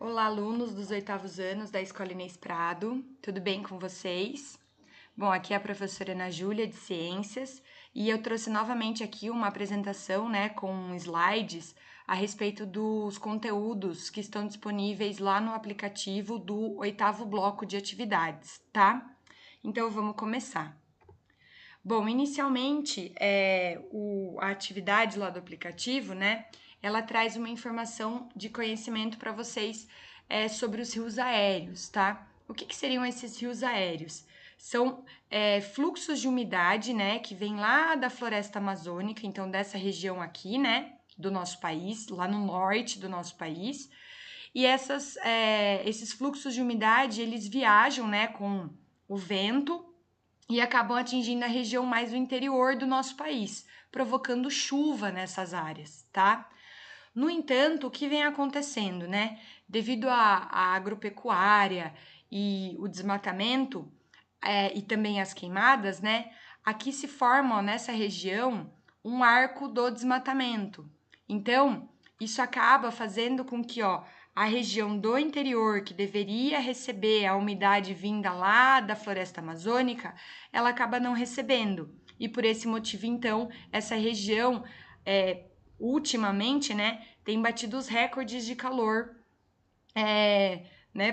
Olá, alunos dos 8º anos da Escola Inês Prado, tudo bem com vocês? Bom, aqui é a professora Ana Júlia, de Ciências, e eu trouxe novamente aqui uma apresentação, com slides a respeito dos conteúdos que estão disponíveis lá no aplicativo do 8º bloco de atividades, tá? Então, vamos começar. Bom, inicialmente, a atividade lá do aplicativo, ela traz uma informação de conhecimento para vocês sobre os rios aéreos, tá? O que seriam esses rios aéreos? São fluxos de umidade, que vem lá da floresta amazônica, então dessa região aqui, do nosso país, lá no norte do nosso país. E esses fluxos de umidade, eles viajam, com o vento e acabam atingindo a região mais do interior do nosso país, provocando chuva nessas áreas, tá? No entanto, o que vem acontecendo, Devido à agropecuária e o desmatamento e também as queimadas, aqui se forma, ó, nessa região, um arco do desmatamento. Então, isso acaba fazendo com que, a região do interior, que deveria receber a umidade vinda lá da floresta amazônica, ela acaba não recebendo. E por esse motivo, então, essa região, ultimamente, tem batido os recordes de calor,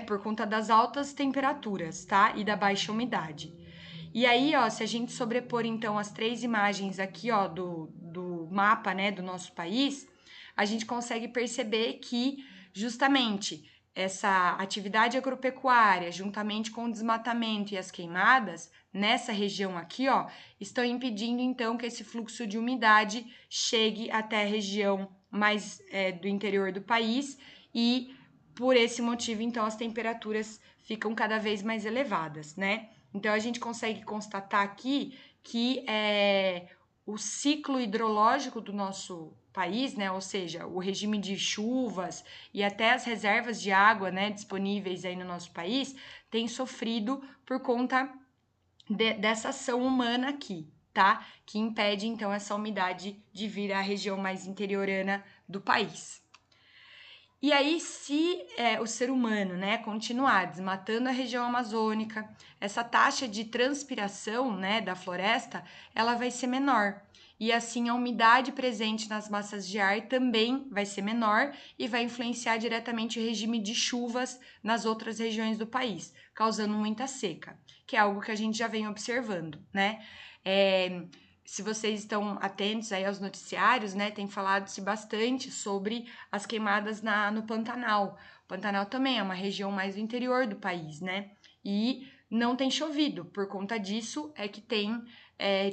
por conta das altas temperaturas, tá? E da baixa umidade. E aí, ó, se a gente sobrepor, então, as três imagens aqui, ó, do mapa, do nosso país, a gente consegue perceber que, justamente, essa atividade agropecuária, juntamente com o desmatamento e as queimadas, nessa região aqui, ó, estão impedindo, então, que esse fluxo de umidade chegue até a região mais do interior do país e, por esse motivo, então, as temperaturas ficam cada vez mais elevadas, Então, a gente consegue constatar aqui que o ciclo hidrológico do nosso país, ou seja, o regime de chuvas e até as reservas de água, disponíveis aí no nosso país, tem sofrido por conta dessa ação humana aqui, tá? Que impede, então, essa umidade de vir à região mais interiorana do país. E aí, se o ser humano, continuar desmatando a região amazônica, essa taxa de transpiração, da floresta, ela vai ser menor. E assim, a umidade presente nas massas de ar também vai ser menor e vai influenciar diretamente o regime de chuvas nas outras regiões do país, causando muita seca, que é algo que a gente já vem observando, Se vocês estão atentos aí aos noticiários, tem falado-se bastante sobre as queimadas no Pantanal. O Pantanal também é uma região mais do interior do país, E não tem chovido. Por conta disso é que tem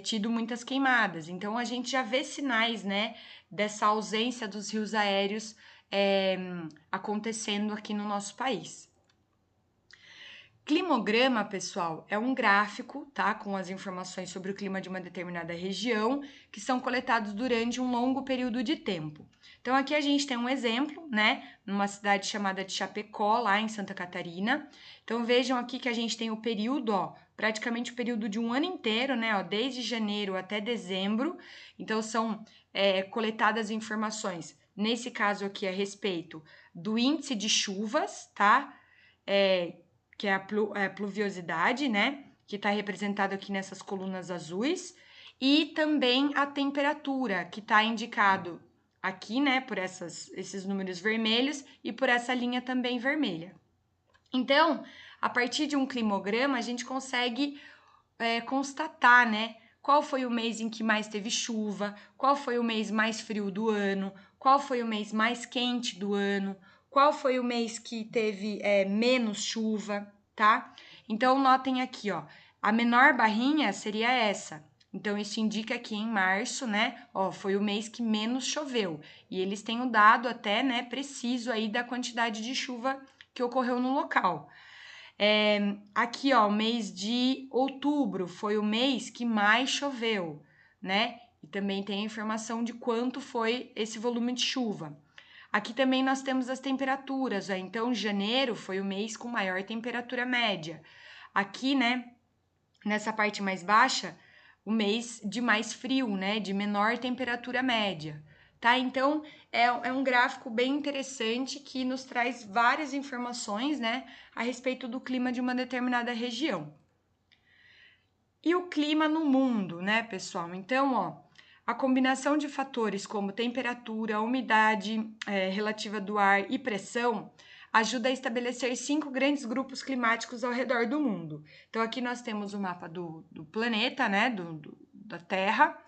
tido muitas queimadas. Então, a gente já vê sinais, dessa ausência dos rios aéreos acontecendo aqui no nosso país. Climograma, pessoal, é um gráfico, tá? Com as informações sobre o clima de uma determinada região, que são coletados durante um longo período de tempo. Então, aqui a gente tem um exemplo, numa cidade chamada de Chapecó, lá em Santa Catarina. Então, vejam aqui que a gente tem o período, ó, praticamente o período de um ano inteiro, desde janeiro até dezembro. Então, são coletadas informações, nesse caso aqui, a respeito do índice de chuvas, tá? Que é a pluviosidade, que está representado aqui nessas colunas azuis, e também a temperatura, que está indicado aqui, por esses números vermelhos e por essa linha também vermelha. Então, a partir de um climograma, a gente consegue constatar, qual foi o mês em que mais teve chuva, qual foi o mês mais frio do ano, qual foi o mês mais quente do ano, qual foi o mês que teve menos chuva, tá? Então, notem aqui, ó, a menor barrinha seria essa. Então, isso indica que em março, foi o mês que menos choveu. E eles têm o dado até, preciso aí da quantidade de chuva que ocorreu no local. Aqui, ó, o mês de outubro foi o mês que mais choveu, E também tem a informação de quanto foi esse volume de chuva. Aqui também nós temos as temperaturas, ó. Então, janeiro foi o mês com maior temperatura média. Aqui, nessa parte mais baixa, o mês de mais frio, de menor temperatura média. tá? Então, é um gráfico bem interessante que nos traz várias informações, né, a respeito do clima de uma determinada região. E o clima no mundo, né, pessoal? Então, ó, a combinação de fatores como temperatura, umidade relativa do ar e pressão ajuda a estabelecer 5 grandes grupos climáticos ao redor do mundo. Então, aqui nós temos o mapa do planeta, né, da Terra.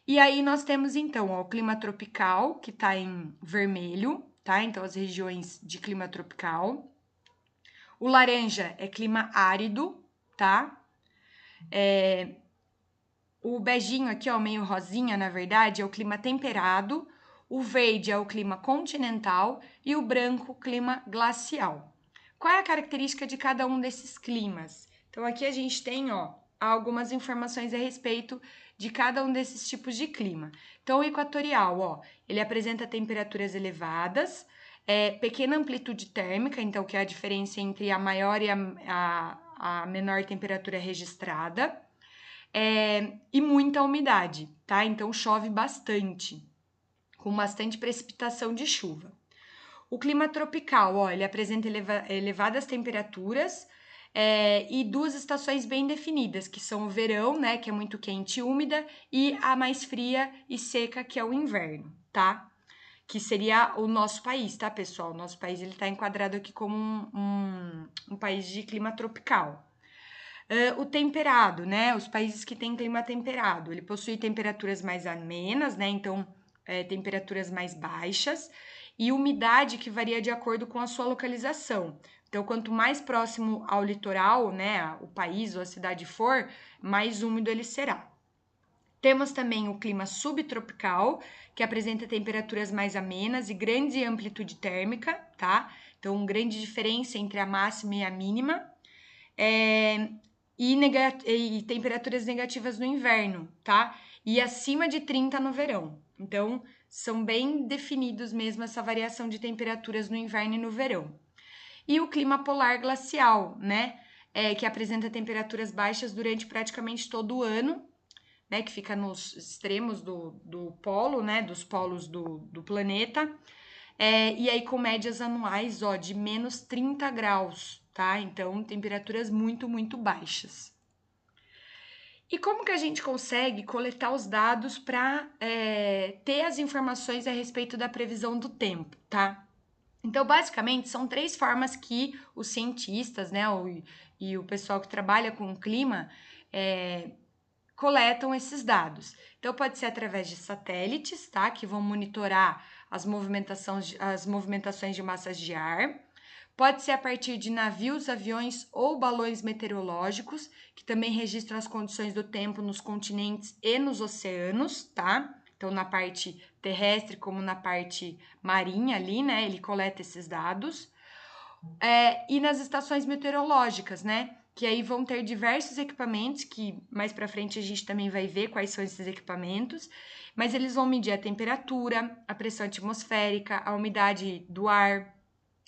E aí nós temos, então, ó, o clima tropical, que está em vermelho, tá? Então, as regiões de clima tropical. O laranja é clima árido, tá? O beijinho aqui, ó, meio rosinha, na verdade, é o clima temperado. O verde é o clima continental e o branco, clima glacial. Qual é a característica de cada um desses climas? Então, aqui a gente tem, ó, algumas informações a respeito de cada um desses tipos de clima. Então, o equatorial, ó, ele apresenta temperaturas elevadas, pequena amplitude térmica, então, que é a diferença entre a maior e a menor temperatura registrada. E muita umidade, tá? Então chove bastante, com bastante precipitação de chuva. O clima tropical, ó, ele apresenta elevadas temperaturas e 2 estações bem definidas, que são o verão, né, que é muito quente e úmida, e a mais fria e seca, que é o inverno, tá? Que seria o nosso país, tá, pessoal? O nosso país, ele tá enquadrado aqui como um país de clima tropical. O temperado, né? Os países que têm clima temperado, ele possui temperaturas mais amenas, né? Então, temperaturas mais baixas e umidade que varia de acordo com a sua localização. Então, quanto mais próximo ao litoral, né, o país ou a cidade for, mais úmido ele será. Temos também o clima subtropical, que apresenta temperaturas mais amenas e grande amplitude térmica, tá? Então, grande diferença entre a máxima e a mínima. E temperaturas negativas no inverno, tá? E acima de 30 no verão. Então, são bem definidos mesmo essa variação de temperaturas no inverno e no verão. E o clima polar glacial, né? Que apresenta temperaturas baixas durante praticamente todo o ano, né? Que fica nos extremos do polo, né? Dos polos do planeta. E aí com médias anuais, ó, de menos 30 graus, tá? Então, temperaturas muito, muito baixas. E como que a gente consegue coletar os dados para ter as informações a respeito da previsão do tempo, tá? Então, basicamente, são 3 formas que os cientistas, né, e o pessoal que trabalha com o clima coletam esses dados. Então, pode ser através de satélites, tá? Que vão monitorar as movimentações de massas de ar. Pode ser a partir de navios, aviões ou balões meteorológicos, que também registram as condições do tempo nos continentes e nos oceanos, tá? Então, na parte terrestre como na parte marinha ali, né? Ele coleta esses dados. E nas estações meteorológicas, né? Que aí vão ter diversos equipamentos, que mais para frente a gente também vai ver quais são esses equipamentos, mas eles vão medir a temperatura, a pressão atmosférica, a umidade do ar,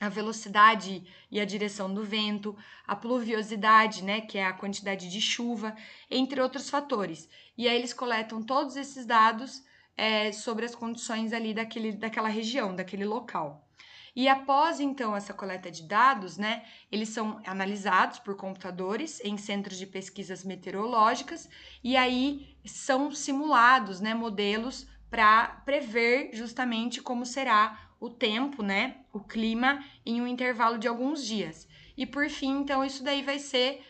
a velocidade e a direção do vento, a pluviosidade, né, que é a quantidade de chuva, entre outros fatores. E aí eles coletam todos esses dados sobre as condições ali daquela região, daquele local. E após, então, essa coleta de dados, né, eles são analisados por computadores em centros de pesquisas meteorológicas e aí são simulados, né, modelos para prever justamente como será o tempo, né, o clima em um intervalo de alguns dias. E por fim, então, isso daí vai ser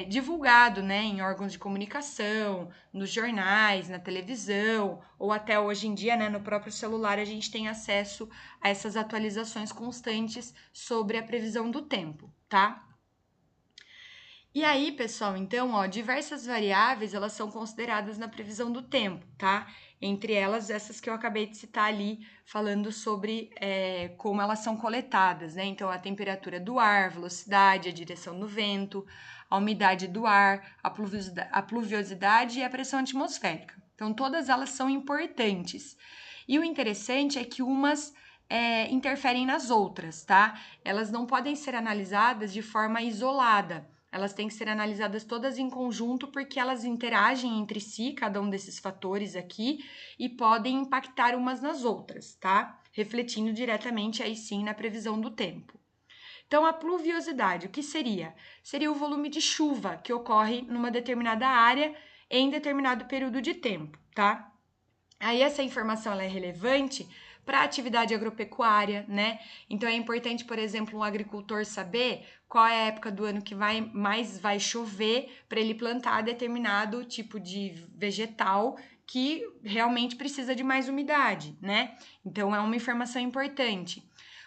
divulgado, né, em órgãos de comunicação, nos jornais, na televisão, ou até hoje em dia, né, no próprio celular, a gente tem acesso a essas atualizações constantes sobre a previsão do tempo, tá? E aí, pessoal, então, ó, diversas variáveis, elas são consideradas na previsão do tempo, tá? Entre elas, essas que eu acabei de citar ali, falando sobre como elas são coletadas, né? Então, a temperatura do ar, a velocidade, a direção do vento, a umidade do ar, a pluviosidade e a pressão atmosférica. Então, todas elas são importantes. E o interessante é que umas interferem nas outras, tá? Elas não podem ser analisadas de forma isolada, elas têm que ser analisadas todas em conjunto porque elas interagem entre si, cada um desses fatores aqui, e podem impactar umas nas outras, tá? Refletindo diretamente aí sim na previsão do tempo. Então, a pluviosidade, o que seria? Seria o volume de chuva que ocorre numa determinada área em determinado período de tempo, tá? Aí essa informação ela é relevante para a atividade agropecuária, né? Então é importante, por exemplo, um agricultor saber qual é a época do ano que mais vai chover para ele plantar determinado tipo de vegetal que realmente precisa de mais umidade, né? Então é uma informação importante.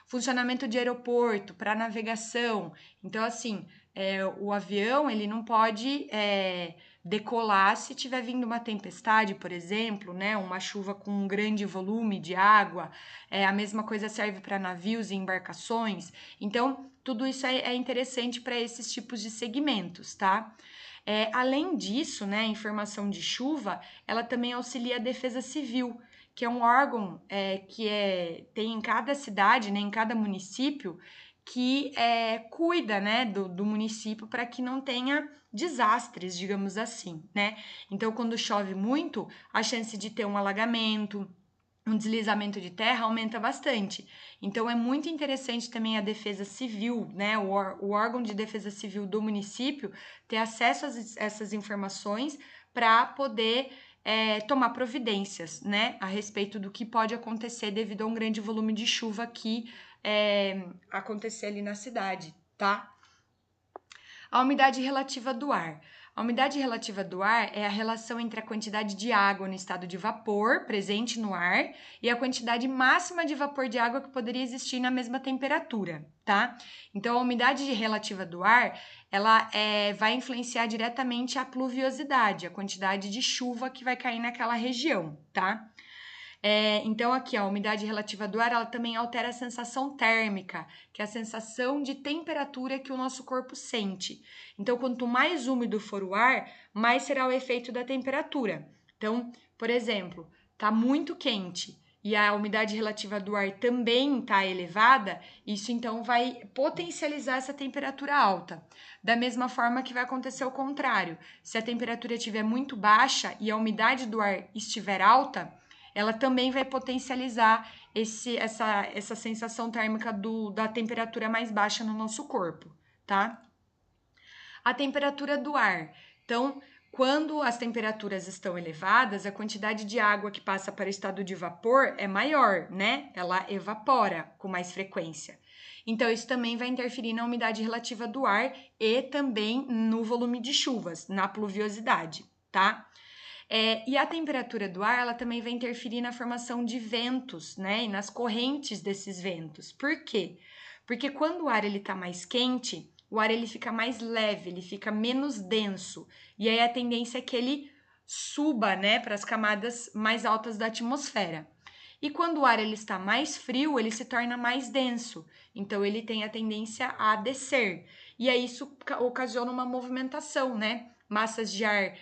Funcionamento de aeroporto para navegação. Então, assim, o avião ele não pode decolar se tiver vindo uma tempestade, por exemplo, né? Uma chuva com um grande volume de água. A mesma coisa serve para navios e embarcações. Então, tudo isso é interessante para esses tipos de segmentos, tá? Além disso, né, a informação de chuva, ela também auxilia a Defesa Civil, que é um órgão que tem em cada cidade, né, em cada município, que cuida, né, do município para que não tenha desastres, digamos assim, né? Então, quando chove muito, a chance de ter um alagamento, um deslizamento de terra aumenta bastante. Então, é muito interessante também a defesa civil, né? O órgão de defesa civil do município ter acesso a essas informações para poder tomar providências, né? A respeito do que pode acontecer devido a um grande volume de chuva que acontecer ali na cidade, tá? A umidade relativa do ar. A umidade relativa do ar é a relação entre a quantidade de água no estado de vapor presente no ar e a quantidade máxima de vapor de água que poderia existir na mesma temperatura, tá? Então, a umidade relativa do ar, ela vai influenciar diretamente a pluviosidade, a quantidade de chuva que vai cair naquela região, tá? Então, aqui, a umidade relativa do ar, ela também altera a sensação térmica, que é a sensação de temperatura que o nosso corpo sente. Então, quanto mais úmido for o ar, mais será o efeito da temperatura. Então, por exemplo, está muito quente e a umidade relativa do ar também está elevada, isso então vai potencializar essa temperatura alta. Da mesma forma que vai acontecer o contrário. Se a temperatura estiver muito baixa e a umidade do ar estiver alta, ela também vai potencializar essa sensação térmica da temperatura mais baixa no nosso corpo, tá? A temperatura do ar. Então, quando as temperaturas estão elevadas, a quantidade de água que passa para o estado de vapor é maior, né? Ela evapora com mais frequência. Então, isso também vai interferir na umidade relativa do ar e também no volume de chuvas, na pluviosidade, tá? E a temperatura do ar, ela também vai interferir na formação de ventos, né? E nas correntes desses ventos. Por quê? Porque quando o ar ele tá mais quente, o ar ele fica mais leve, ele fica menos denso. E aí a tendência é que ele suba, né, para as camadas mais altas da atmosfera. E quando o ar ele está mais frio, ele se torna mais denso. Então ele tem a tendência a descer. E aí isso ocasiona uma movimentação, né? Massas de ar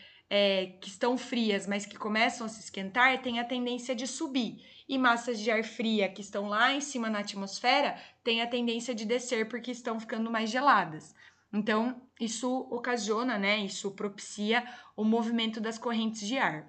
que estão frias, mas que começam a se esquentar, tem a tendência de subir. E massas de ar fria que estão lá em cima na atmosfera, têm a tendência de descer porque estão ficando mais geladas. Então, isso ocasiona, né? Isso propicia o movimento das correntes de ar.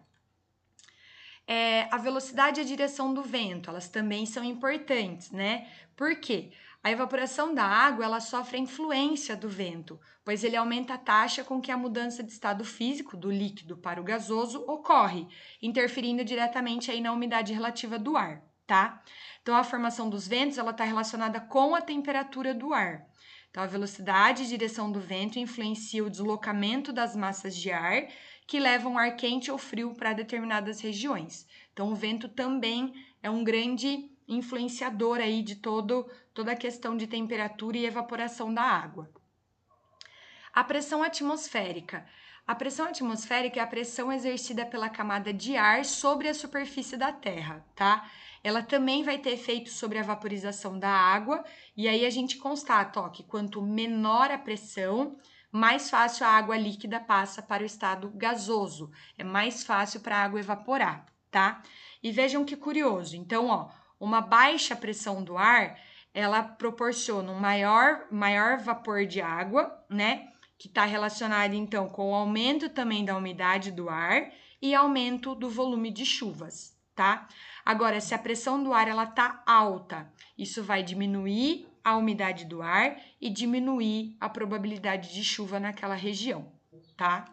A velocidade e a direção do vento, elas também são importantes, né? Por quê? A evaporação da água, ela sofre a influência do vento, pois ele aumenta a taxa com que a mudança de estado físico do líquido para o gasoso ocorre, interferindo diretamente aí na umidade relativa do ar, tá? Então, a formação dos ventos, ela está relacionada com a temperatura do ar. Então, a velocidade e direção do vento influencia o deslocamento das massas de ar que levam ar quente ou frio para determinadas regiões. Então, o vento também é um grande influenciador aí de toda a questão de temperatura e evaporação da água. A pressão atmosférica. A pressão atmosférica é a pressão exercida pela camada de ar sobre a superfície da Terra, tá? Ela também vai ter efeito sobre a vaporização da água, e aí a gente constata, ó, que quanto menor a pressão, mais fácil a água líquida passa para o estado gasoso. É mais fácil para a água evaporar, tá? E vejam que curioso. Então, ó, uma baixa pressão do ar, ela proporciona um maior vapor de água, né? que está relacionada, então, com o aumento também da umidade do ar e aumento do volume de chuvas, tá? Agora, se a pressão do ar ela tá alta, isso vai diminuir a umidade do ar e diminuir a probabilidade de chuva naquela região, tá?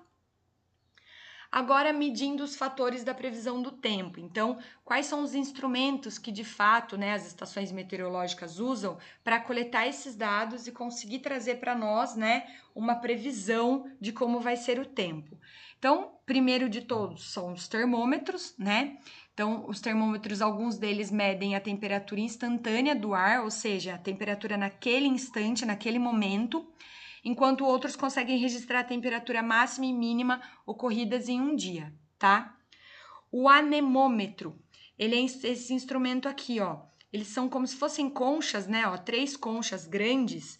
Agora, medindo os fatores da previsão do tempo. Então, quais são os instrumentos que, de fato, né, as estações meteorológicas usam para coletar esses dados e conseguir trazer para nós, né, uma previsão de como vai ser o tempo? Então, primeiro de todos são os termômetros, né? Então, os termômetros, alguns deles medem a temperatura instantânea do ar, ou seja, a temperatura naquele instante, naquele momento, enquanto outros conseguem registrar a temperatura máxima e mínima ocorridas em um dia, tá? O anemômetro, ele é esse instrumento aqui, ó. Eles são como se fossem conchas, né? Ó, 3 conchas grandes,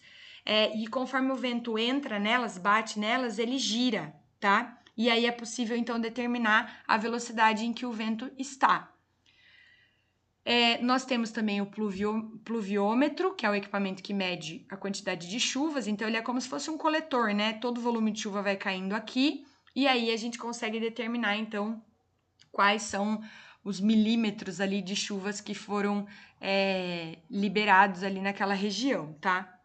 e conforme o vento entra nelas, bate nelas, ele gira, tá? E aí é possível, então, determinar a velocidade em que o vento está. Nós temos também o pluviômetro, que é o equipamento que mede a quantidade de chuvas, então ele é como se fosse um coletor, né? Todo o volume de chuva vai caindo aqui, e aí a gente consegue determinar, então, quais são os milímetros ali de chuvas que foram liberados ali naquela região, tá?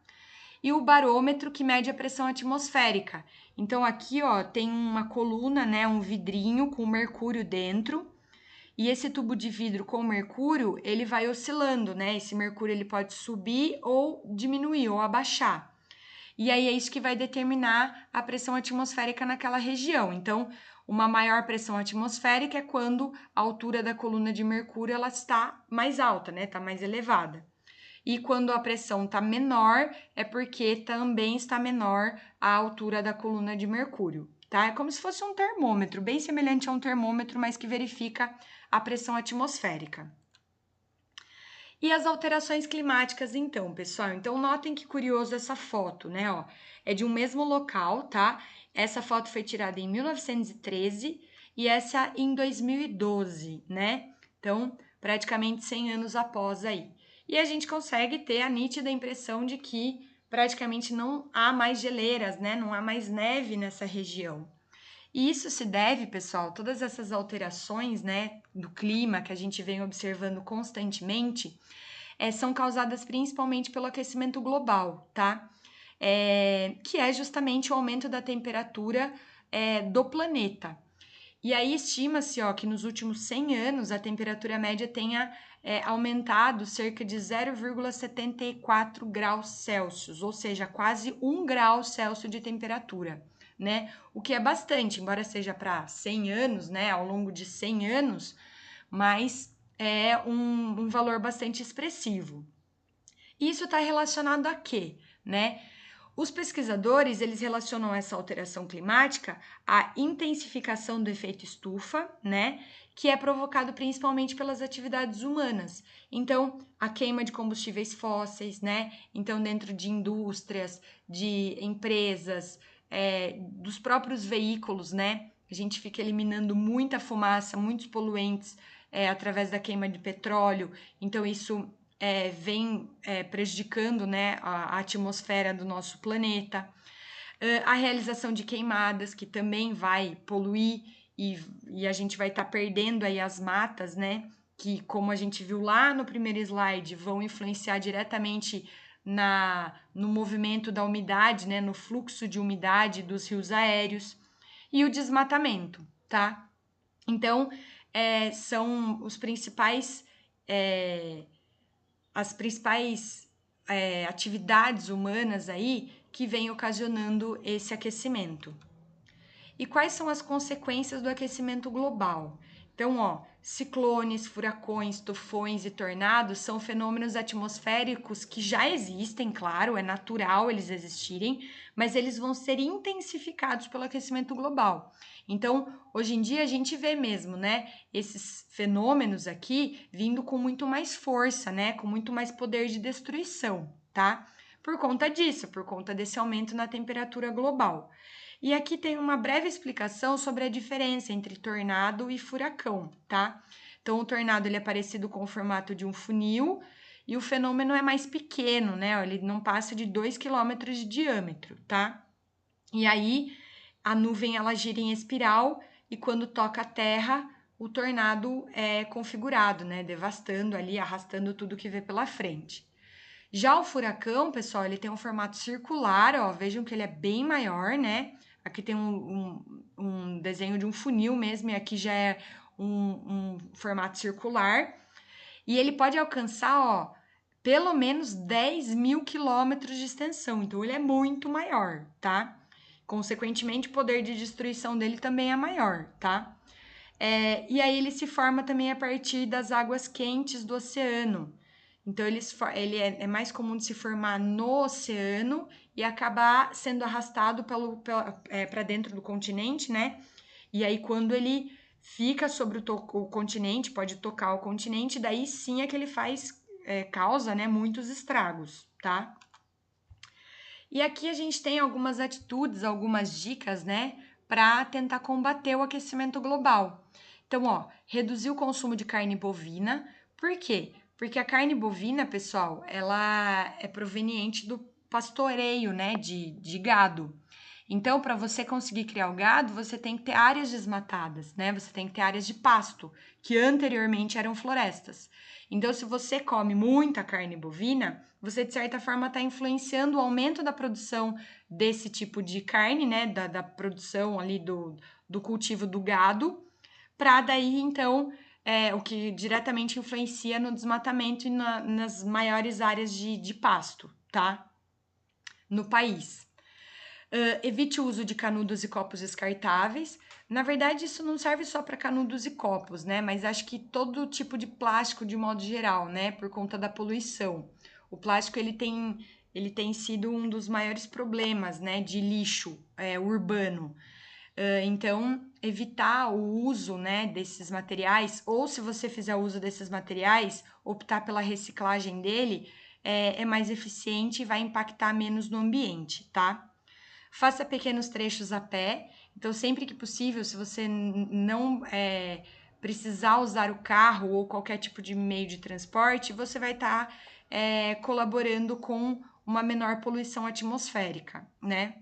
E o barômetro, que mede a pressão atmosférica. Então, aqui, ó, tem uma coluna, né? Um vidrinho com mercúrio dentro. E esse tubo de vidro com mercúrio, ele vai oscilando, né? Esse mercúrio ele pode subir ou diminuir ou abaixar. E aí é isso que vai determinar a pressão atmosférica naquela região. Então, uma maior pressão atmosférica é quando a altura da coluna de mercúrio ela está mais alta, né? Está mais elevada. E quando a pressão está menor, é porque também está menor a altura da coluna de mercúrio, tá? É como se fosse um termômetro, bem semelhante a um termômetro, mas que verifica a pressão atmosférica. E as alterações climáticas, então, pessoal? Então, notem que curioso essa foto, né? Ó, é de um mesmo local, tá? Essa foto foi tirada em 1913 e essa em 2012, né? Então, praticamente 100 anos após aí. E a gente consegue ter a nítida impressão de que praticamente não há mais geleiras, né? Não há mais neve nessa região. E isso se deve, pessoal, todas essas alterações, né, do clima que a gente vem observando constantemente, são causadas principalmente pelo aquecimento global, tá? Que é justamente o aumento da temperatura do planeta. E aí estima-se, ó, que nos últimos 100 anos a temperatura média tenha aumentado cerca de 0,74 graus Celsius, ou seja, quase 1 grau Celsius de temperatura, né? O que é bastante, embora seja para 100 anos, né? Ao longo de 100 anos, mas é um valor bastante expressivo. Isso está relacionado a quê, né? Os pesquisadores, eles relacionam essa alteração climática à intensificação do efeito estufa, né, que é provocado principalmente pelas atividades humanas. Então, a queima de combustíveis fósseis, né, então dentro de indústrias, de empresas, dos próprios veículos, né, a gente fica eliminando muita fumaça, muitos poluentes através da queima de petróleo, então isso vem prejudicando, né, a atmosfera do nosso planeta. A realização de queimadas, que também vai poluir e a gente vai estar perdendo aí as matas, né, que, como a gente viu lá no primeiro slide, vão influenciar diretamente no movimento da umidade, né, no fluxo de umidade dos rios aéreos. E o desmatamento, tá? Então, são os principais as principais atividades humanas aí que vêm ocasionando esse aquecimento. E quais são as consequências do aquecimento global? Então, ó, ciclones, furacões, tufões e tornados são fenômenos atmosféricos que já existem, claro, é natural eles existirem, mas eles vão ser intensificados pelo aquecimento global. Então, hoje em dia a gente vê mesmo, né, esses fenômenos aqui vindo com muito mais força, né, com muito mais poder de destruição, tá? Por conta disso, por conta desse aumento na temperatura global. E aqui tem uma breve explicação sobre a diferença entre tornado e furacão, tá? Então, o tornado ele é parecido com o formato de um funil e o fenômeno é mais pequeno, né? Ele não passa de 2 km de diâmetro, tá? E aí a nuvem ela gira em espiral e quando toca a terra, o tornado é configurado, né? Devastando ali, arrastando tudo que vê pela frente. Já o furacão, pessoal, ele tem um formato circular, ó, vejam que ele é bem maior, né? Aqui tem um desenho de um funil mesmo, e aqui já é um formato circular. E ele pode alcançar, ó, pelo menos 10.000 quilômetros de extensão, então ele é muito maior, tá? Consequentemente, o poder de destruição dele também é maior, tá? E aí ele se forma também a partir das águas quentes do oceano. Então ele é mais comum de se formar no oceano e acabar sendo arrastado para dentro do continente, né? E aí quando ele fica sobre o continente, pode tocar o continente, daí sim é que ele causa, né, muitos estragos, tá? E aqui a gente tem algumas atitudes, algumas dicas, né, para tentar combater o aquecimento global. Então, ó, reduzir o consumo de carne bovina. Por quê? Porque a carne bovina, pessoal, ela é proveniente do pastoreio, né, de gado. Então, para você conseguir criar o gado, você tem que ter áreas desmatadas, né? Você tem que ter áreas de pasto, que anteriormente eram florestas. Então, se você come muita carne bovina, você de certa forma está influenciando o aumento da produção desse tipo de carne, né? Da produção ali do cultivo do gado, para daí então o que diretamente influencia no desmatamento e nas maiores áreas de pasto, tá? No país. Evite o uso de canudos e copos descartáveis. Na verdade, isso não serve só para canudos e copos, né? Mas acho que todo tipo de plástico de modo geral, né? Por conta da poluição. O plástico ele tem sido um dos maiores problemas, né? De lixo urbano. Então, evitar o uso, né, desses materiais, ou se você fizer uso desses materiais, optar pela reciclagem dele é mais eficiente e vai impactar menos no ambiente, tá? Faça pequenos trechos a pé. Então, sempre que possível, se você não precisar usar o carro ou qualquer tipo de meio de transporte, você vai estar colaborando com uma menor poluição atmosférica, né?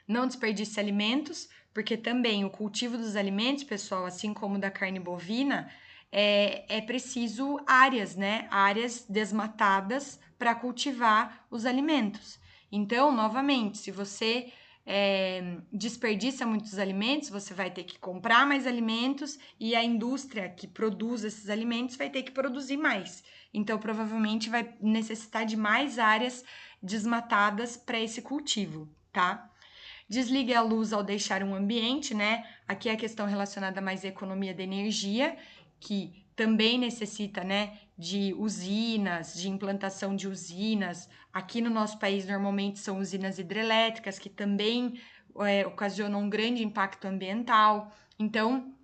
Não desperdice alimentos, porque também o cultivo dos alimentos, pessoal, assim como da carne bovina, é preciso áreas, né? Áreas desmatadas para cultivar os alimentos. Então, novamente, se você desperdiça muitos alimentos, você vai ter que comprar mais alimentos e a indústria que produz esses alimentos vai ter que produzir mais. Então, provavelmente vai necessitar de mais áreas desmatadas para esse cultivo, tá? Desligue a luz ao deixar um ambiente, né? Aqui é a questão relacionada mais à economia da energia, que também necessita, né, de usinas, de implantação de usinas. Aqui no nosso país, normalmente são usinas hidrelétricas, que também ocasionam um grande impacto ambiental. Então,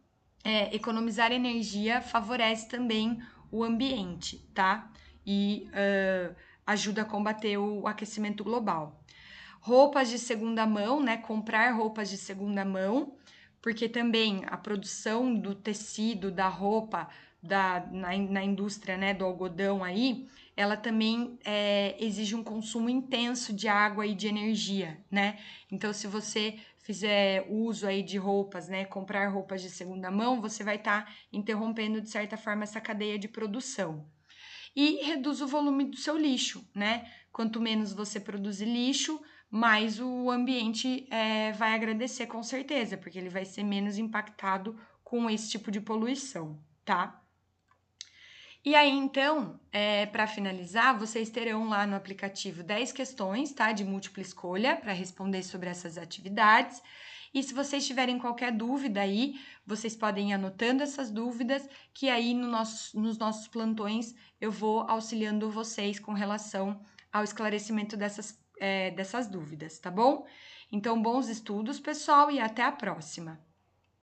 economizar energia favorece também o ambiente, tá? E ajuda a combater o aquecimento global. Roupas de segunda mão, né? Comprar roupas de segunda mão, porque também a produção do tecido, da roupa, na indústria, né, do algodão aí, ela também exige um consumo intenso de água e de energia, né? Então, se você fizer uso aí de roupas, né, comprar roupas de segunda mão, você vai estar interrompendo, de certa forma, essa cadeia de produção. E reduz o volume do seu lixo, né? Quanto menos você produzir lixo, mais o ambiente vai agradecer com certeza, porque ele vai ser menos impactado com esse tipo de poluição, tá? E aí, então, para finalizar, vocês terão lá no aplicativo 10 questões, tá? De múltipla escolha para responder sobre essas atividades. E se vocês tiverem qualquer dúvida aí, vocês podem ir anotando essas dúvidas, que aí nos nossos plantões eu vou auxiliando vocês com relação ao esclarecimento dessas dúvidas, tá bom? Então, bons estudos, pessoal, e até a próxima!